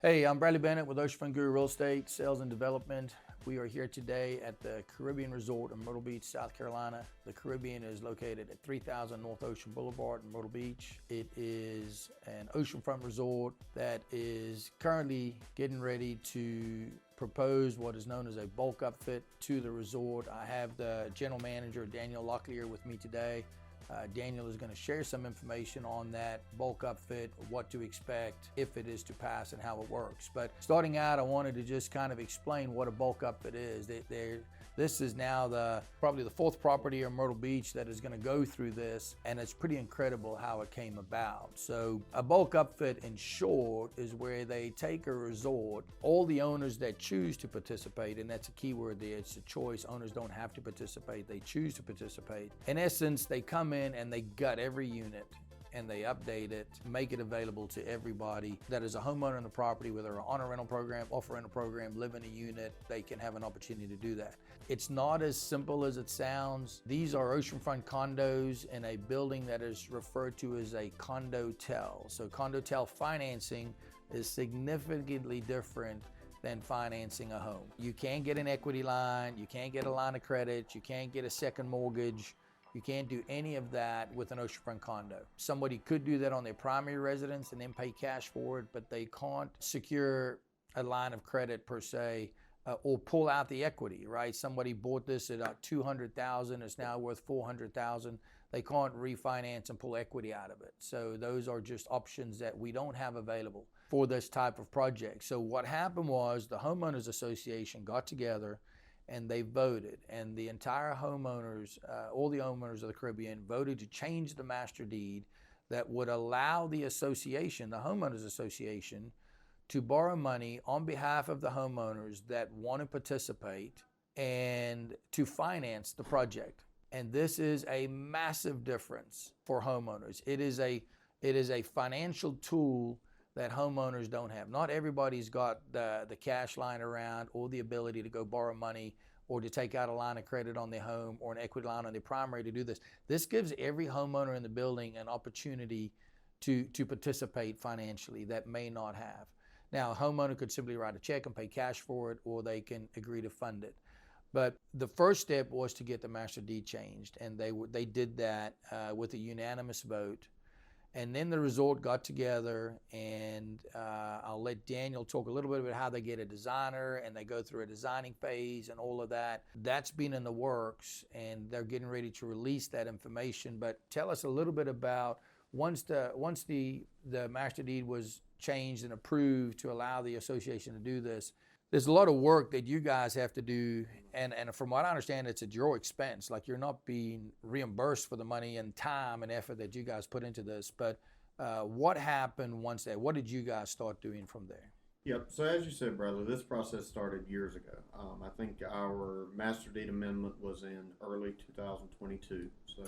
Hey, I'm Bradley Bennett with Oceanfront Guru Real Estate Sales and Development. We are here today at the Caribbean Resort in Myrtle Beach, South Carolina. The Caribbean is located at 3000 North Ocean Boulevard in Myrtle Beach. It is an oceanfront resort that is currently getting ready to propose what is known as a bulk upfit to the resort. I have the general manager, Daniel Locklear, with me today. Daniel is going to share some information on that bulk upfit, what to expect if it is to pass and how it works. But starting out, I wanted to just kind of explain what a bulk upfit is. This is now probably the fourth property in Myrtle Beach that is going to go through this, and it's pretty incredible how it came about. So a bulk upfit, in short, is where they take a resort, all the owners that choose to participate, and that's a key word there, it's a choice. Owners don't have to participate, they choose to participate. In essence, they come in and they gut every unit and they update it, make it available to everybody that is a homeowner in the property, whether on a rental program, off a rental program, live in a unit, they can have an opportunity to do that. It's not as simple as it sounds. These are oceanfront condos in a building that is referred to as a Condotel. So Condotel financing is significantly different than financing a home. You can't get an equity line, you can't get a line of credit, you can't get a second mortgage. You can't do any of that with an oceanfront condo. Somebody could do that on their primary residence and then pay cash for it, but they can't secure a line of credit per se, or pull out the equity, right? Somebody bought this at $200,000, it's now worth $400,000. They can't refinance and pull equity out of it. So those are just options that we don't have available for this type of project. So what happened was the homeowners association got together and they voted, and the entire homeowners, all the homeowners of the Caribbean voted to change the master deed that would allow the association, the homeowners association, to borrow money on behalf of the homeowners that want to participate and to finance the project. And this is a massive difference for homeowners. It is a financial tool that homeowners don't have. Not everybody's got the cash lying around or the ability to go borrow money or to take out a line of credit on their home or an equity line on their primary to do this. This gives every homeowner in the building an opportunity to participate financially that may not have. Now, a homeowner could simply write a check and pay cash for it, or they can agree to fund it. But the first step was to get the master deed changed, and they did that with a unanimous vote. And then the resort got together, and I'll let Daniel talk a little bit about how they get a designer and they go through a designing phase and all of that. That's been in the works, and they're getting ready to release that information. But tell us a little bit about once the master deed was changed and approved to allow the association to do this. There's a lot of work that you guys have to do, and from what I understand, it's at your expense. Like, you're not being reimbursed for the money and time and effort that you guys put into this. But what happened once that? What did you guys start doing from there? Yep. So as you said, Bradley, this process started years ago. I think our master deed amendment was in early 2022. So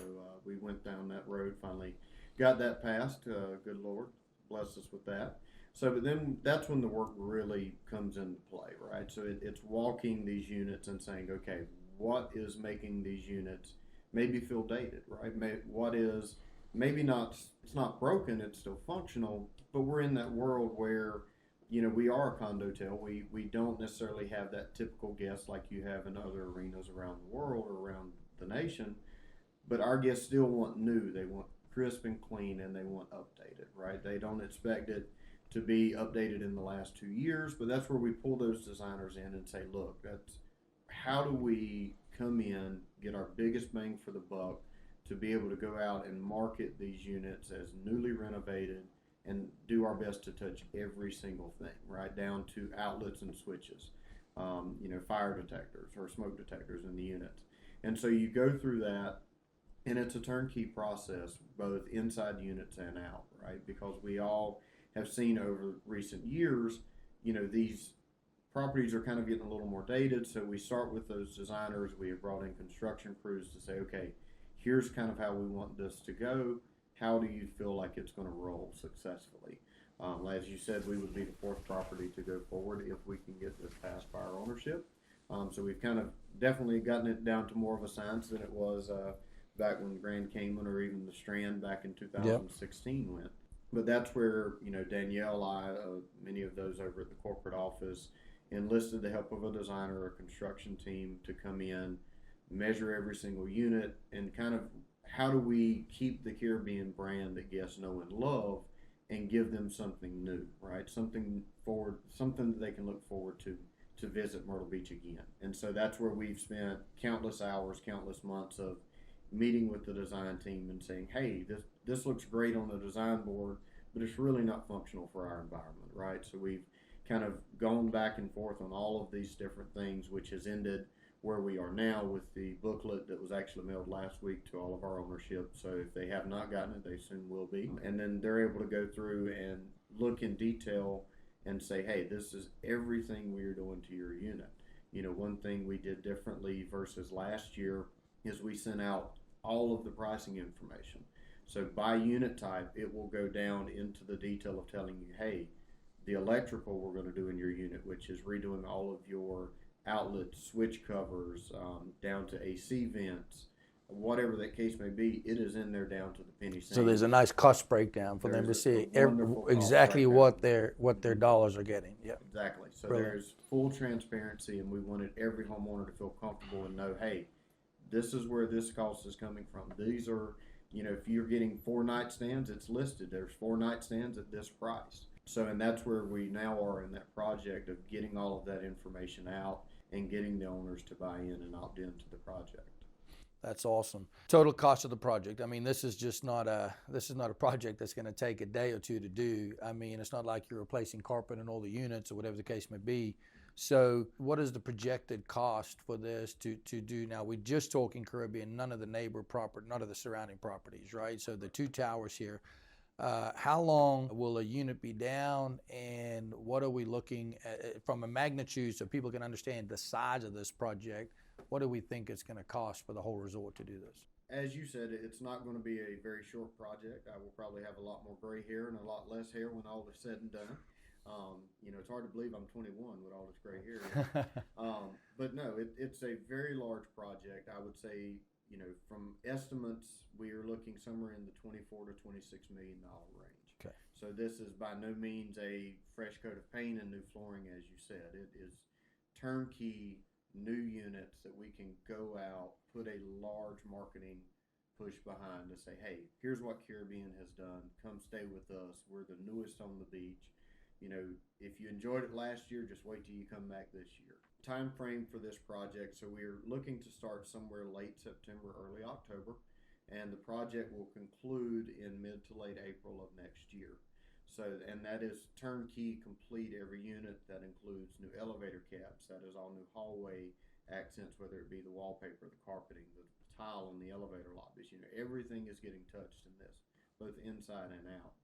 we went down that road, finally got that passed. Good Lord bless us with that. So, but then that's when the work really comes into play, right? So it's walking these units and saying, okay, what is making these units maybe feel dated, right? What is maybe not, it's not broken, it's still functional, but we're in that world where, we are a condotel. We don't necessarily have that typical guest like you have in other arenas around the world or around the nation, but our guests still want new. They want crisp and clean, and they want updated, right? They don't expect it to be updated in the last 2 years, but that's where we pull those designers in and say, look, that's how do we come in, get our biggest bang for the buck to be able to go out and market these units as newly renovated and do our best to touch every single thing, right down to outlets and switches, fire detectors or smoke detectors in the units. And so you go through that, and it's a turnkey process, both inside units and out, right? Because we all have seen over recent years, these properties are kind of getting a little more dated. So we start with those designers. We have brought in construction crews to say, okay, here's kind of how we want this to go. How do you feel like it's going to roll successfully? As you said, we would be the fourth property to go forward if we can get this passed by our ownership. So we've kind of definitely gotten it down to more of a science than it was back when Grand Cayman or even the Strand back in Yep. 2016 went. But that's where, Danielle, many of those over at the corporate office, enlisted the help of a designer or a construction team to come in, measure every single unit, and kind of how do we keep the Caribbean brand that guests know and love and give them something new, right? Something that they can look forward to visit Myrtle Beach again. And so that's where we've spent countless hours, countless months of meeting with the design team and saying, hey, this looks great on the design board, but it's really not functional for our environment, right? So we've kind of gone back and forth on all of these different things, which has ended where we are now with the booklet that was actually mailed last week to all of our ownership. So if they have not gotten it, they soon will be. And then they're able to go through and look in detail and say, hey, this is everything we are doing to your unit. One thing we did differently versus last year is we sent out all of the pricing information. So by unit type, it will go down into the detail of telling you, hey, the electrical we're going to do in your unit, which is redoing all of your outlet switch covers, down to AC vents, whatever that case may be, it is in there down to the penny cent. So there's a nice cost breakdown for them to see exactly what their dollars are getting. Yeah. Exactly. So Brilliant. There's full transparency, and we wanted every homeowner to feel comfortable and know, hey, this is where this cost is coming from. These are, if you're getting 4 nightstands, it's listed. There's 4 nightstands at this price. So, and that's where we now are in that project of getting all of that information out and getting the owners to buy in and opt into the project. That's awesome. Total cost of the project. I mean, this is not a project that's going to take a day or two to do. I mean, it's not like you're replacing carpet in all the units or whatever the case may be. So what is the projected cost for this to do? Now, we're just talking Caribbean, none of the none of the surrounding properties, right? So the 2 towers here. How long will a unit be down, and what are we looking at from a magnitude so people can understand the size of this project? What do we think it's going to cost for the whole resort to do this? As you said, it's not going to be a very short project. I will probably have a lot more gray hair and a lot less hair when all is said and done. It's hard to believe I'm 21 with all this gray hair. But no, it's a very large project. I would say, from estimates, we are looking somewhere in the $24 to $26 million range. Okay. So this is by no means a fresh coat of paint and new flooring, as you said. It is turnkey new units that we can go out, put a large marketing push behind to say, hey, here's what Caribbean has done. Come stay with us. We're the newest on the beach. If you enjoyed it last year, just wait till you come back this year. Time frame for this project, so we're looking to start somewhere late September, early October, and the project will conclude in mid to late April of next year. So, and that is turnkey, complete every unit. That includes new elevator caps. That is all new hallway accents, whether it be the wallpaper, the carpeting, the tile on the elevator lobbies. Everything is getting touched in this, both inside and out.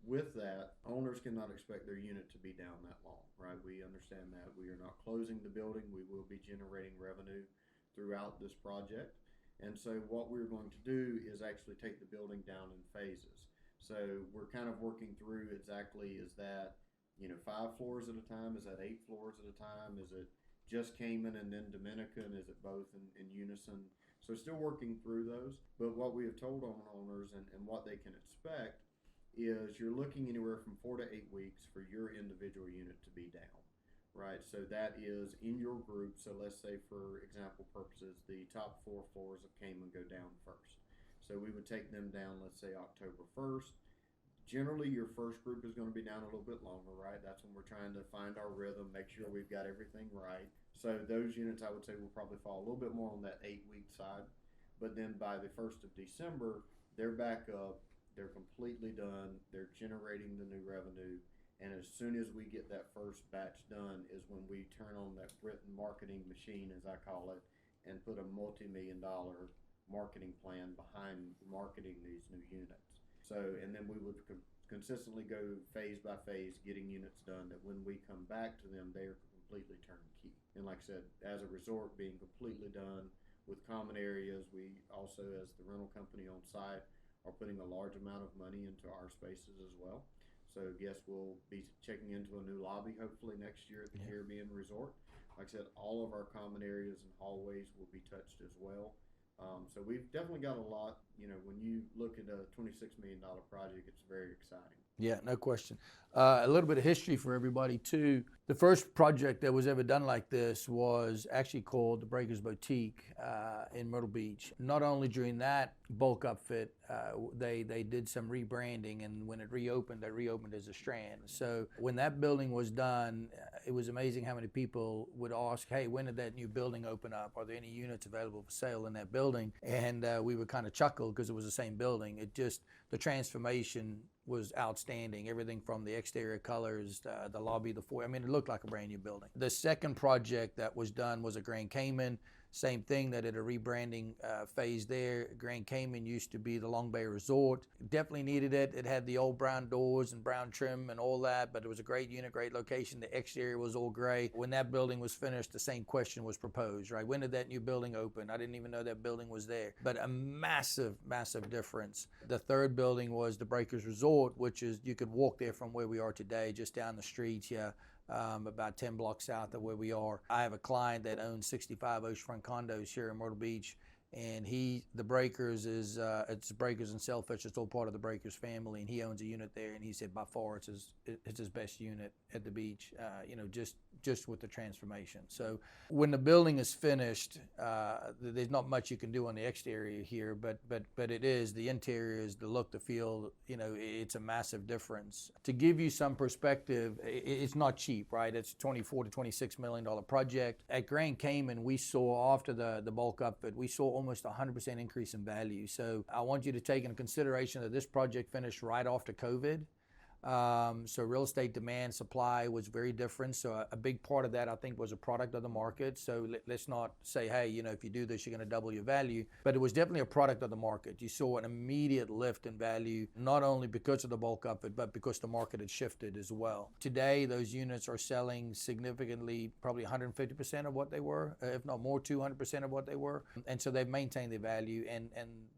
With that, owners cannot expect their unit to be down that long, right? We understand that. We are not closing the building. We will be generating revenue throughout this project. And so what we're going to do is actually take the building down in phases. So we're kind of working through exactly, is that, 5 floors at a time? Is that 8 floors at a time? Is it just Cayman and then Dominican? Is it both in unison? So still working through those. But what we have told owners and what they can expect is you're looking anywhere from 4 to 8 weeks for your individual unit to be down, right? So that is in your group. So let's say, for example purposes, the top 4 floors of Cayman go down first. So we would take them down, let's say October 1st. Generally, your first group is going to be down a little bit longer, right? That's when we're trying to find our rhythm, make sure we've got everything right. So those units, I would say, will probably fall a little bit more on that 8-week side. But then by the 1st of December, they're back up. They're completely done. They're generating the new revenue. And as soon as we get that first batch done is when we turn on that written marketing machine, as I call it, and put a multi-million-dollar marketing plan behind marketing these new units. So, and then we would consistently go phase by phase, getting units done, that when we come back to them, they are completely turnkey. And like I said, as a resort being completely done with common areas, we also, as the rental company on site, are putting a large amount of money into our spaces as well. So guests will be checking into a new lobby hopefully next year at the Caribbean Resort. Like I said, all of our common areas and hallways will be touched as well. So we've definitely got a lot. When you look at a $26 million project, it's very exciting. Yeah, no question. A little bit of history for everybody too. The first project that was ever done like this was actually called the Breakers Boutique in Myrtle Beach. Not only during that bulk upfit, they did some rebranding, and when it reopened, they reopened as a Strand. So when that building was done, it was amazing how many people would ask, hey, when did that new building open up? Are there any units available for sale in that building? And we would kind of chuckle because it was the same building. The transformation was outstanding. Everything from the exterior colors, the lobby, the foyer. I mean, it looked like a brand new building. The second project that was done was a Grand Cayman. Same thing, that did a rebranding phase there. Grand Cayman used to be the Long Bay Resort. Definitely needed it. It had the old brown doors and brown trim and all that, but it was a great unit, great location. The exterior was all gray. When that building was finished, the same question was proposed, right? When did that new building open? I didn't even know that building was there. But a massive, massive difference. The third building was the Breakers Resort, which is, you could walk there from where we are today, just down the street here. About 10 blocks south of where we are. I have a client that owns 65 oceanfront condos here in Myrtle Beach, and the Breakers is, it's Breakers and Sailfish, it's all part of the Breakers family, and he owns a unit there, and he said by far it's his best unit at the beach, just with the transformation. So when the building is finished, there's not much you can do on the exterior here, but it is, the interior is the look, the feel, it's a massive difference. To give you some perspective, it's not cheap, right? It's a $24 to $26 million project. At Grand Cayman, we saw, after the bulk upfit, we saw almost 100% increase in value. So I want you to take into consideration that this project finished right after COVID. So real estate demand, supply was very different. So a big part of that, I think, was a product of the market. So let's not say, hey, if you do this, you're going to double your value. But it was definitely a product of the market. You saw an immediate lift in value, not only because of the bulk upfit, but because the market had shifted as well. Today, those units are selling significantly, probably 150% of what they were, if not more, 200% of what they were. And so they've maintained their value, and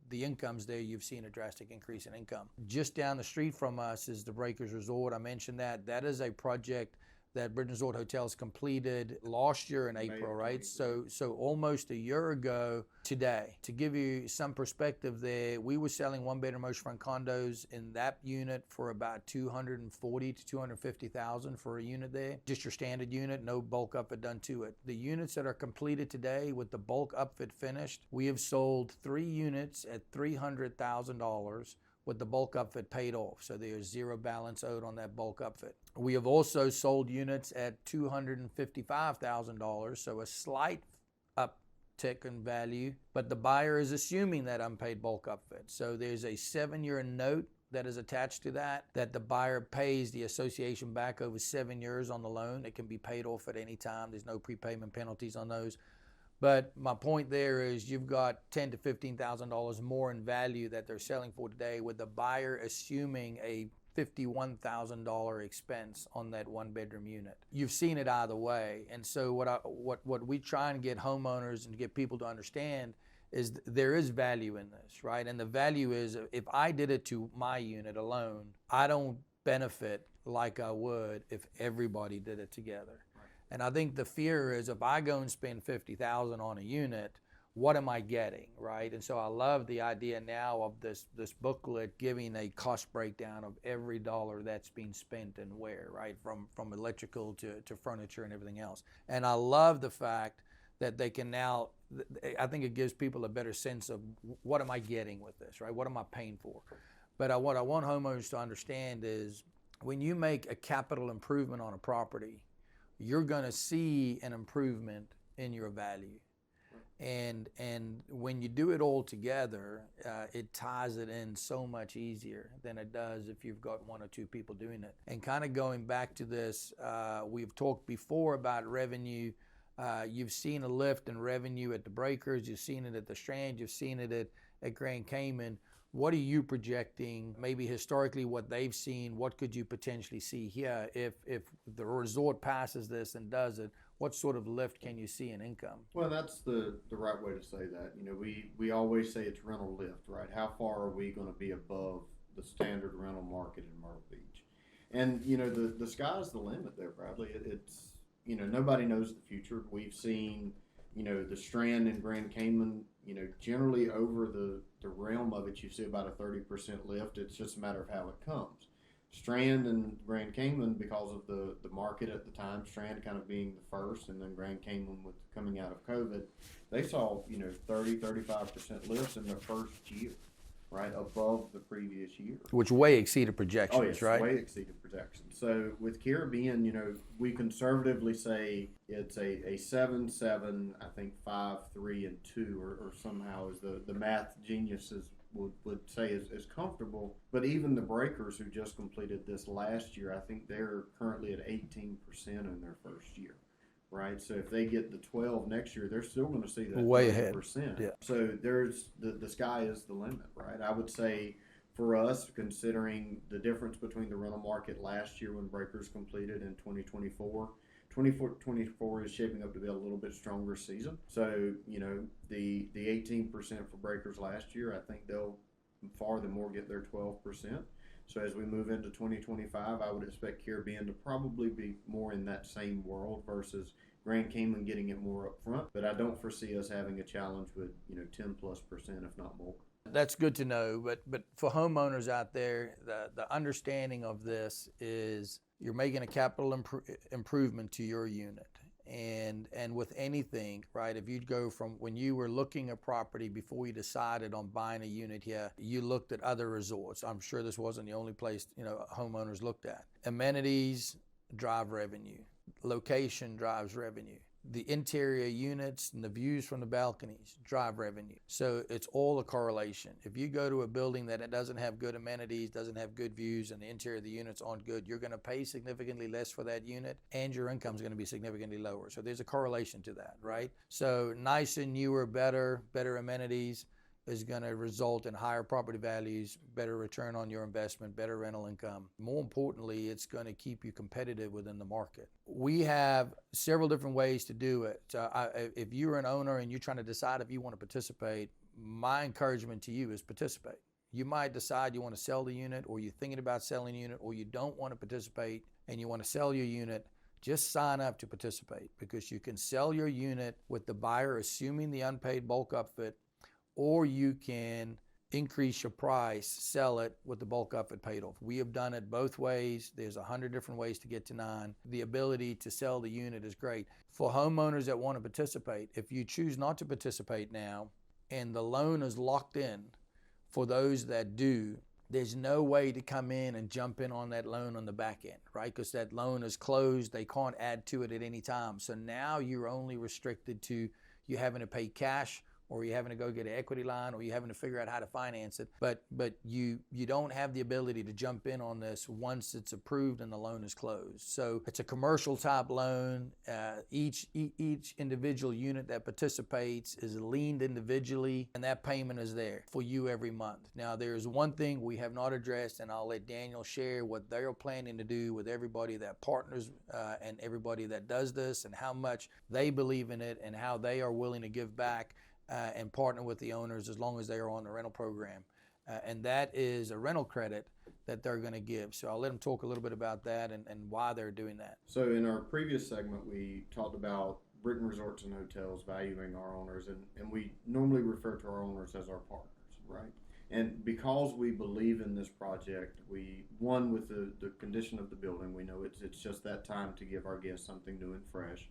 the incomes there, you've seen a drastic increase in income. Just down the street from us is the Breakers Resort. I mentioned that. That is a project that Bridge Resort Hotels completed last year in April, right? So almost a year ago today. To give you some perspective there, we were selling one-bedroom oceanfront condos in that unit for about $240,000 to $250,000 for a unit there. Just your standard unit, no bulk upfit done to it. The units that are completed today with the bulk upfit finished, we have sold 3 units at $300,000 with the bulk upfit paid off. So there's zero balance owed on that bulk upfit. We have also sold units at $255,000, so a slight uptick in value, but the buyer is assuming that unpaid bulk upfit. So there's a 7-year note that is attached to that the buyer pays the association back over 7 years on the loan. It can be paid off at any time. There's no prepayment penalties on those. But my point there is, you've got $10,000 to $15,000 more in value that they're selling for today, with the buyer assuming a $51,000 expense on that one-bedroom unit. You've seen it either way. And so what we try and get homeowners and get people to understand is there is value in this, right? And the value is, if I did it to my unit alone, I don't benefit like I would if everybody did it together. And I think the fear is, if I go and spend $50,000 on a unit, what am I getting, right? And so I love the idea now of this booklet giving a cost breakdown of every dollar that's being spent and where, right? From electrical to furniture and everything else. And I love the fact that they can now, I think it gives people a better sense of, what am I getting with this, right? What am I paying for? But what I want homeowners to understand is, when you make a capital improvement on a property, you're going to see an improvement in your value. And when you do it all together, it ties it in so much easier than it does if you've got 1 or 2 people doing it. And kind of going back to this, we've talked before about revenue. You've seen a lift in revenue at the Breakers, you've seen it at the Strand, you've seen it at Grand Cayman. What are you projecting, maybe historically what they've seen? What could you potentially see here if the resort passes this and does it? What sort of lift can you see in income? Well, that's the right way to say that. We always say it's rental lift, right? How far are we going to be above the standard rental market in Myrtle Beach? And, the sky's the limit there, Bradley. It's, nobody knows the future. We've seen the Strand and Grand Cayman, generally over the realm of it, you see about a 30% lift. It's just a matter of how it comes. Strand and Grand Cayman, because of the market at the time, Strand kind of being the first, and then Grand Cayman with coming out of COVID, they saw 35% lifts in their first year, right, above the previous year, which way exceeded projections. Oh yes, right? Way exceeded projections. So with Caribbean, we conservatively say it's a 7-7, I think 5-3 and 2, or somehow is the math geniuses would say is comfortable. But even the breakers who just completed this last year, I think they're currently at 18% in their first year, right? So if they get the 12 next year, they're still going to see that way 30%. ahead. Yeah. So there's the sky is the limit, right? I would say for us, considering the difference between the rental market last year when breakers completed and 2024 is shaping up to be a little bit stronger season. So, the 18% for breakers last year, I think they'll far the more get their 12%. So as we move into 2025, I would expect Caribbean to probably be more in that same world versus Grand Cayman getting it more up front. But I don't foresee us having a challenge with, 10+%, if not more. That's good to know, but for homeowners out there, the understanding of this is you're making a capital improvement to your unit. And with anything, right, if you'd go from when you were looking at property before you decided on buying a unit here, you looked at other resorts. I'm sure this wasn't the only place, homeowners looked at. Amenities drive revenue. Location drives revenue. The interior units and the views from the balconies drive revenue. So it's all a correlation. If you go to a building that doesn't have good amenities, doesn't have good views, and the interior of the units aren't good, you're going to pay significantly less for that unit, and your income is going to be significantly lower. So there's a correlation to that, right? So nicer, newer, better amenities is going to result in higher property values, better return on your investment, better rental income. More importantly, it's going to keep you competitive within the market. We have several different ways to do it. If you're an owner and you're trying to decide if you want to participate, my encouragement to you is participate. You might decide you want to sell the unit, or you're thinking about selling a unit, or you don't want to participate and you want to sell your unit. Just sign up to participate, because you can sell your unit with the buyer assuming the unpaid bulk upfit, or you can increase your price, sell it with the bulk upfit paid off. We have done it both ways. There's 100 different ways to get to 9. The ability to sell the unit is great. For homeowners that want to participate, if you choose not to participate now and the loan is locked in, for those that do, there's no way to come in and jump in on that loan on the back end, right? Because that loan is closed. They can't add to it at any time. So now you're only restricted to you having to pay cash, or you're having to go get an equity line, or you're having to figure out how to finance it. But you don't have the ability to jump in on this once it's approved and the loan is closed. So it's a commercial type loan. Each individual unit that participates is liened individually, and that payment is there for you every month. Now, there's one thing we have not addressed, and I'll let Daniel share what they're planning to do with everybody that partners and everybody that does this, and how much they believe in it, and how they are willing to give back and partner with the owners as long as they are on the rental program. And that is a rental credit that they're going to give. So I'll let them talk a little bit about that and why they're doing that. So in our previous segment, we talked about Britain Resorts and Hotels valuing our owners, and we normally refer to our owners as our partners, right? And because we believe in this project, one, with the condition of the building, we know it's just that time to give our guests something new and fresh.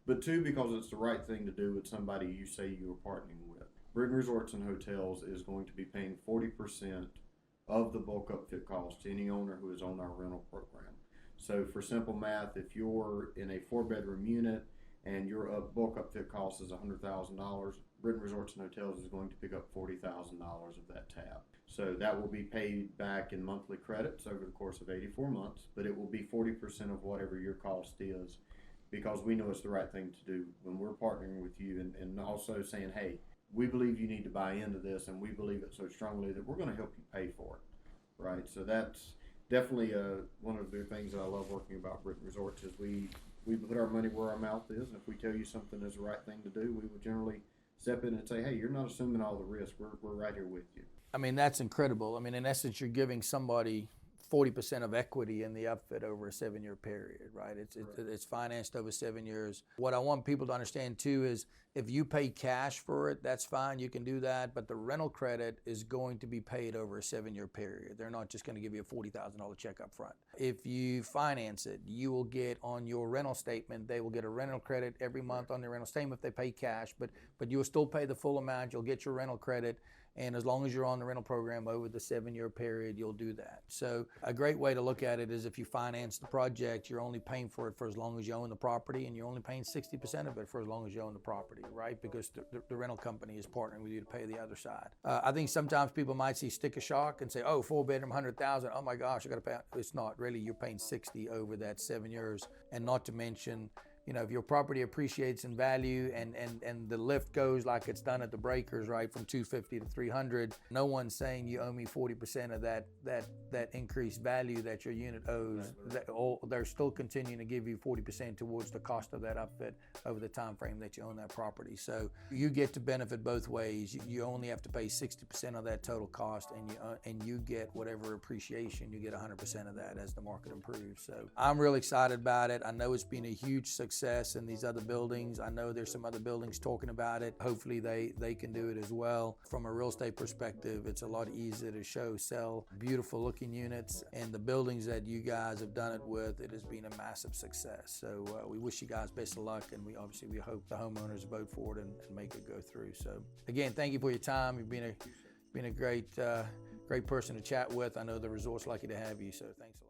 But 2, because it's the right thing to do with somebody you say you are partnering with. Britain Resorts and Hotels is going to be paying 40% of the bulk upfit cost to any owner who is on our rental program. So for simple math, if you're in a 4-bedroom unit and your bulk upfit cost is $100,000, Britain Resorts and Hotels is going to pick up $40,000 of that tab. So that will be paid back in monthly credits over the course of 84 months, but it will be 40% of whatever your cost is, because we know it's the right thing to do when we're partnering with you, and also saying, hey, we believe you need to buy into this, and we believe it so strongly that we're going to help you pay for it, right? So that's definitely one of the things that I love working about Britain Resorts is we put our money where our mouth is, and if we tell you something is the right thing to do, we would generally step in and say, hey, you're not assuming all the risk. We're right here with you. I mean, that's incredible. I mean, in essence, you're giving somebody 40% of equity in the UpFit over a 7-year period, right? It's financed over 7 years. What I want people to understand too is if you pay cash for it, that's fine, you can do that, but the rental credit is going to be paid over a 7-year period. They're not just gonna give you a $40,000 check up front. If you finance it, you will get on your rental statement, they will get a rental credit every month on their rental statement if they pay cash, but you will still pay the full amount, you'll get your rental credit, and as long as you're on the rental program over the 7-year period, you'll do that. So a great way to look at it is if you finance the project, you're only paying for it for as long as you own the property, and you're only paying 60% of it for as long as you own the property, right? Because the rental company is partnering with you to pay the other side. I think sometimes people might see sticker shock and say, oh, 4-bedroom, 100,000, oh my gosh, I gotta pay. It's not really, you're paying 60 over that 7 years, and not to mention, you know, if your property appreciates in value and the lift goes like it's done at the breakers, right, from 250 to 300, no one's saying you owe me 40% of that increased value that your unit owes. They're still continuing to give you 40% towards the cost of that UpFit over the time frame that you own that property. So you get to benefit both ways. You only have to pay 60% of that total cost, and you get whatever appreciation. You get 100% of that as the market improves. So I'm really excited about it. I know it's been a huge success in these other buildings. I know there's some other buildings talking about it. Hopefully they can do it as well. From a real estate perspective, it's a lot easier to sell beautiful looking units, and the buildings that you guys have done it with, it has been a massive success. So we wish you guys best of luck, and we hope the homeowners vote for it and make it go through. So again, thank you for your time. You've been a great person to chat with. I know the resort's lucky to have you, so thanks a lot.